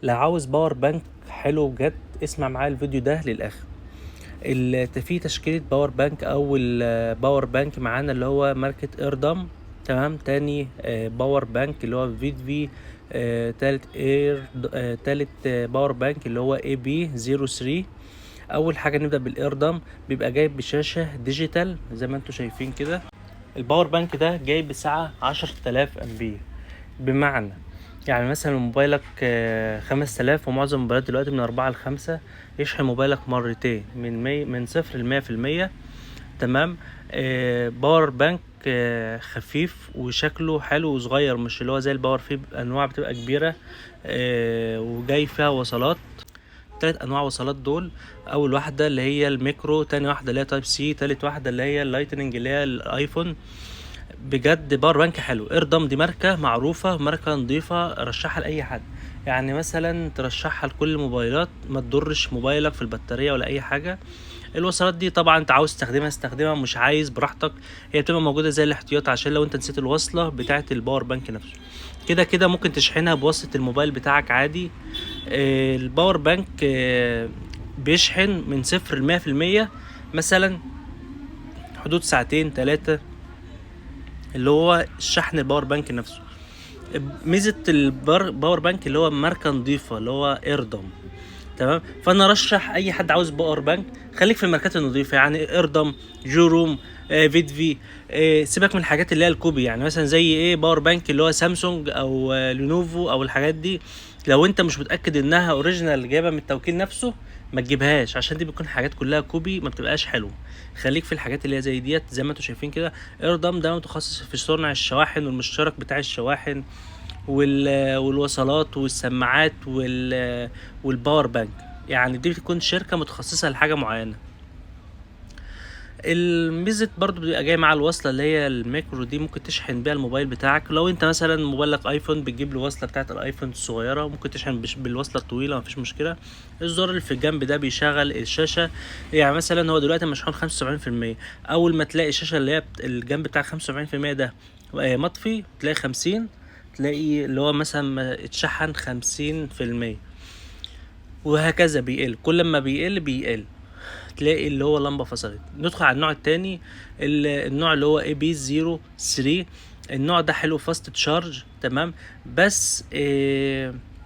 لو عاوز باور بانك حلو بجد اسمع معايا الفيديو ده للاخر. في تشكيلة باور بانك. اول باور بانك معانا اللي هو ماركة ايردم. تمام. تاني باور بانك اللي هو في تالت اير تالت باور بانك اللي هو اي بي 03. اول حاجة نبدأ بالايردم. بيبقى جايب بشاشة ديجيتال زي ما انتوا شايفين كده. الباور بانك ده جايب بسعة 10,000 امبير. بمعنى يعني مثلا موبايلك 5000، ومعظم الموبايلات دلوقتي من 4 ل5 يشحن موبايلك مرتين من 0 ل100%. تمام. باور بانك خفيف وشكله حلو وصغير، مش اللي هو زي الباور. فيه انواع بتبقى كبيرة وجاي فيها وصلات. 3 انواع وصلات دول. اول واحده اللي هي الميكرو، تاني واحده اللي هي تايب سي، تالت واحده اللي هي اللايتننج اللي هي الايفون. بجد باور بانك حلو. ايردم دي ماركه معروفه، ماركه نظيفه، رشحها لاي حد. يعني مثلا ترشحها لكل الموبايلات، ما تضرش موبايلك في البطاريه ولا اي حاجه. الوصلات دي طبعا انت عاوز تستخدمها استخدمها، مش عايز براحتك. هي بتبقى موجوده زي الاحتياط عشان لو انت نسيت الوصله بتاعه الباور بانك نفسه. كده كده ممكن تشحنها بواسطه الموبايل بتاعك عادي. الباور بانك بيشحن من 0 ل100%، مثلا حدود ساعتين 3، اللي هو الشحن الباور بانك نفسه. ميزة الباور بانك اللي هو ماركة نظيفة اللي هو ايردم. تمام. فانا ارشح اي حد عاوز باور بانك خليك في الماركات النظيفة، يعني ايردم، جوروم، فيدفي. سيبك من الحاجات اللي هي الكوبي، يعني مثلا زي ايه باور بانك اللي هو سامسونج او لينوفو او الحاجات دي. لو انت مش متاكد انها اوريجينال جايبه من التوكيل نفسه ما تجيبهاش، عشان دي بتكون حاجات كلها كوبي ما بتبقاش حلوه. خليك في الحاجات اللي هي زي ديت زي ما انتم شايفين كده. ايردم ده متخصص في صنع الشواحن والمشترك بتاع الشواحن والوصلات والسماعات والباور بانك. يعني دي بتكون شركه متخصصه لحاجه معينه. الميزة برضو بيبقى جاي مع الوصلة اللي هي الميكرو دي، ممكن تشحن بيها الموبايل بتاعك. لو انت مثلا موبايلك ايفون بتجيب له وصلة بتاعت الايفون الصغيرة، ممكن تشحن بالوصلة الطويلة مفيش مشكلة. الزر اللي في الجنب ده بيشغل الشاشة. يعني مثلا هو دلوقتي مشحون 75%. اول ما تلاقي الشاشة اللي هي الجنب بتاع 75% ده مطفي، تلاقي 50، تلاقي اللي هو مثلا اتشحن 50%. وهكذا بيقل، كل ما بيقل تلاقي اللي هو لمبه فصلت. ندخل على النوع التاني. النوع اللي هو اي بي 03. النوع ده حلو فاست تشارج. تمام. بس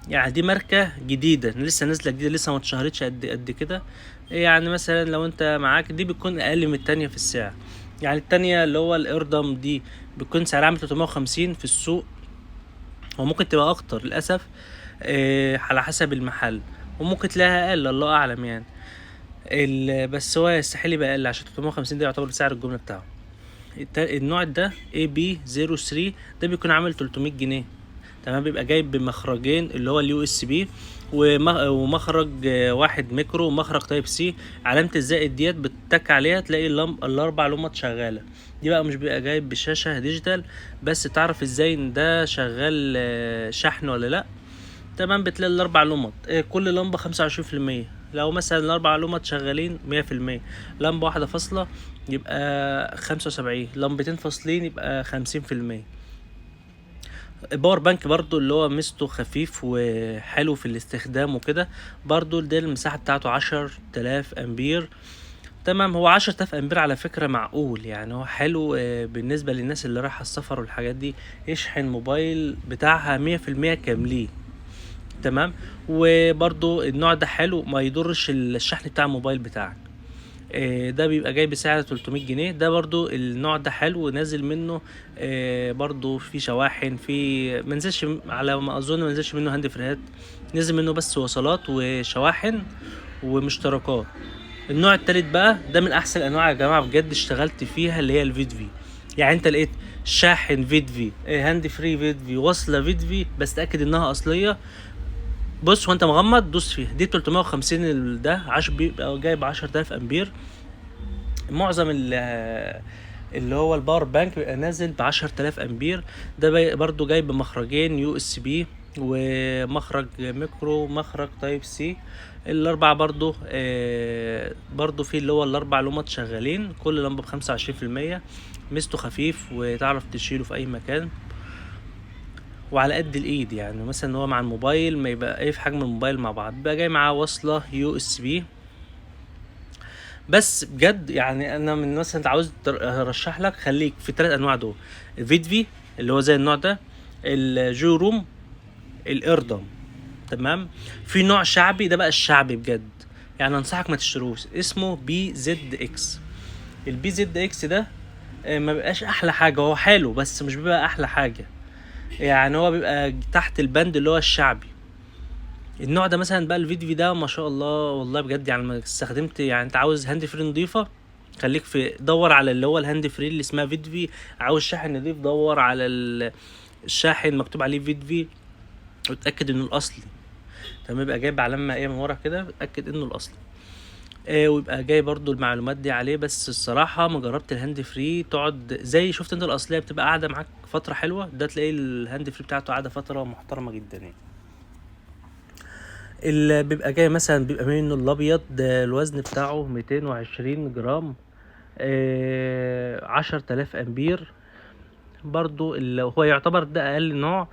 يعني دي ماركه جديده لسه نازله جديده، لسه ما اتشهرتش قد كده. يعني مثلا لو انت معاك دي بتكون اقل من التانية في السعر. يعني التانية اللي هو الايردم دي بتكون سعرها عامل 350 في السوق، وممكن تبقى اكتر للاسف على حسب المحل، وممكن تلاقيها اقل الله اعلم يعني. بس هو يستحيل يبقى اقل، عشان 350 ده يعتبر سعر الجمله بتاعه. النوع ده اي بي 03 ده بيكون عامل 300 جنيه. تمام. بيبقى جايب بمخرجين اللي هو اليو اس بي، ومخرج واحد ميكرو، ومخرج تايب سي. علامة الزائد ديت بتتك عليها تلاقي الاربع لمبات شغالة. دي بقى مش بيبقى جايب بشاشة ديجيتال، بس تعرف ازاي ان ده شغال شحن ولا لا. تمام. بتلاقي الاربع لمبات كل لمبة 25%. لو مثلا الاربع لمبات شغالين 100%، لمبة واحدة فاصلة يبقى 75، لمبتين فاصلين يبقى 50%. باور بانك برضو اللي هو ميزته خفيف وحلو في الاستخدام وكده. برضو ده المساحة بتاعته 10,000 امبير. تمام. هو 10,000 امبير على فكرة معقول، يعني هو حلو بالنسبة للناس اللي رايحة السفر والحاجات دي، يشحن موبايل بتاعها 100% كاملين. تمام. وبرضو النوع ده حلو، ما يضرش الشحن بتاع الموبايل بتاعك. ده بيبقى جاي بسعر 300 جنيه. ده برضو النوع ده حلو نازل منه. برضو في شواحن، في منزلش على ما اظن منزلش منه هاند فريهات، نزل منه بس وصلات وشواحن ومشتركات. النوع التالت بقى ده من احسن الانواع يا جماعه بجد، اشتغلت فيها اللي هي الفيدفي. يعني انت لقيت شاحن فيدفي هاند فري فيدفي وصله فيدفي بس تاكد انها اصليه. بص وانت مغمض دوس فيها دي 350، ده بيبقى جايب 10,000 امبير. معظم اللي هو الباور بانك بيبقى نازل ب10,000 امبير. ده برضو جاي بمخرجين يو اس بي، ومخرج ميكرو، ومخرج تايب سي. الاربعة برضو برضو في اللي هو الاربع لمبات شغالين، كل لمبة ب25%. ميزته خفيف وتعرف تشيله في اي مكان. وعلى قد الايد، يعني مثلا هو مع الموبايل ما يبقى ايه في حجم الموبايل مع بعض، بقى جاي معاه وصلة USB. بس بجد يعني انا من مثلا انت عاوز ارشح لك خليك في الثلاث انواع دول: الفيدفي اللي هو زي النوع ده، الجو روم، الايردم. تمام. في نوع شعبي، ده بقى الشعبي بجد، يعني انصحك ما تشتروش، اسمه BZX. الBZX ده ما بيبقاش احلى حاجه، هو حلو بس مش بيبقى احلى حاجه، يعني هو بيبقى تحت البند اللي هو الشعبي. النوع ده مثلا بقى الفيديو ده ما شاء الله والله بجد، يعني ما استخدمت، يعني انت عاوز هاند فري نضيفه خليك في دور على اللي هو الهاند فري اللي اسمها فيدفي. عاوز شاحن نضيف دور على الشاحن مكتوب عليه فيدفي، وتأكد انه الاصلي. تمام، يبقى جايب علامة ايه من ورا كده، اتأكد انه الاصلي. ويبقى جاي برضو المعلومات دي عليه. بس الصراحة ما جربت الهاند فري تقعد زي شفت انت الاصلية بتبقى قاعدة معاك فترة حلوة، ده تلاقي الهاند فري بتاعته قاعدة فترة محترمة جدا يعني. اللي بيبقى جاي مثلا بيبقى منه الابيض ده الوزن بتاعه 220 جرام، 10,000 امبير. برضو اللي هو يعتبر ده اقل نوع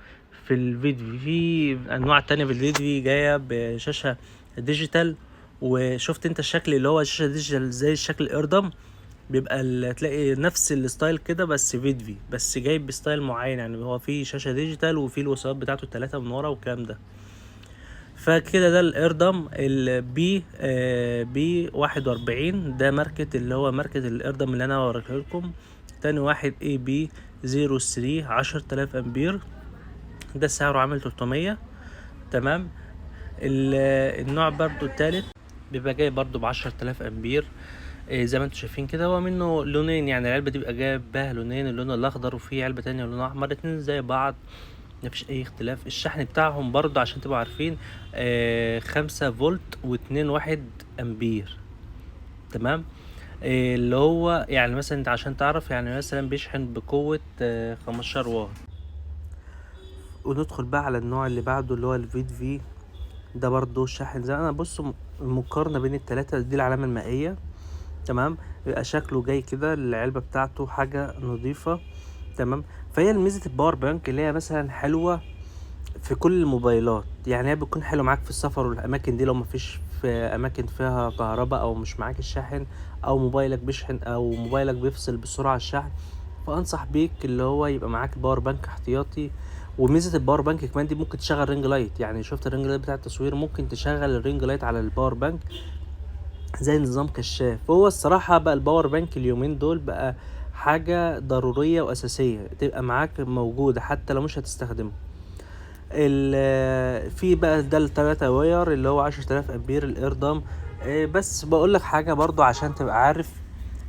في الفيديو. في انواع تانية في الفيديو جاية بشاشة ديجيتال، وشفت انت الشكل اللي هو شاشة ديجيتال زي الشكل الاردم، بيبقى تلاقي نفس الستايل كده بس فيديو، بس جايب بستايل معين، يعني هو في شاشة ديجيتال وفي الوصلات بتاعته التلاتة من ورا والكلام ده. فكده ده الاردم بي 41، ده ماركة اللي هو ماركة الاردم اللي انا هوريها لكم. تاني واحد AB 03 10,000 امبير، ده سعره عامل 300. تمام. النوع برضو التالت بيبقى جاي برضو ب10,000 امبير. زي ما انتم شايفين كده، هو منه لونين، يعني العلبة دي بيبقى جايب بها لونين، اللون الاخضر وفي علبة تانية لون احمر، اتنين زي بعض مفيش اي اختلاف. الشحن بتاعهم برضو عشان تبقوا عارفين 5 فولت و2 1 امبير. تمام. اللي هو يعني مثلا انت عشان تعرف، يعني مثلا بيشحن بقوة 15 واط. وندخل بقى على النوع اللي بعده اللي هو الفيد ده برضو شاحن زي انا بص مقارنة بين التلاتة، دي العلامة المائية. تمام. بيبقى شكله جاي كده، العلبة بتاعته حاجة نظيفة. تمام. فهي ميزة الباور بانك اللي هي مثلا حلوة في كل الموبايلات، يعني هي بتكون حلو معاك في السفر والاماكن دي، لو مفيش في اماكن فيها كهرباء او مش معاك الشاحن، او موبايلك بيشحن او موبايلك بيفصل بسرعة الشحن، فانصح بيك اللي هو يبقى معاك باور بانك احتياطي. وميزة الباور بانك كمان دي ممكن تشغل رينج لايت، يعني شفت الرينج لايت بتاع التصوير، ممكن تشغل الرينج لايت على الباور بانك زي نظام كشاف. هو الصراحة بقى الباور بانك اليومين دول بقى حاجة ضرورية وأساسية تبقى معاك موجودة حتى لو مش هتستخدمه. في بقى ده التلاتة واير اللي هو 10,000 امبير الايردم. بس بقول لك حاجة برضو عشان تبقى عارف،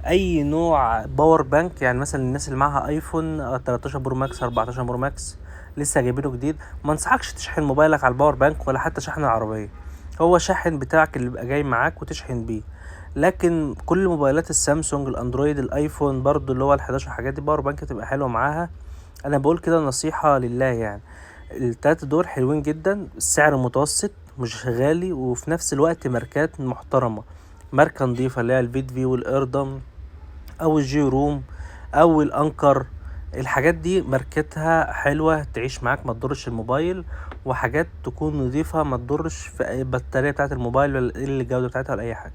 اي نوع باور بانك، يعني مثلا الناس اللي معاها ايفون 13 برو ماكس 14 برو ماكس لسه جايبينه جديد، ما انصحكش تشحن موبايلك على الباور بانك ولا حتى شحن العربية. هو شاحن بتاعك اللي بيبقى جاي معاك وتشحن بيه. لكن كل موبايلات السامسونج الاندرويد الايفون برضو اللي هو ال11 حاجات دي باور بانك تبقى حلوة معاها. انا بقول كده نصيحة لله يعني. التلاتة دول حلوين جدا، السعر متوسط مش غالي، وفي نفس الوقت ماركات محترمة، ماركة نضيفة اللي هي الفيدفي والايردم او الجي روم او الانكر. الحاجات دي ماركتها حلوة تعيش معاك ما تضرش الموبايل، وحاجات تكون نضيفة ما تضرش في البطارية بتاعت الموبايل ولا الجودة بتاعتها ولا اي حاجة.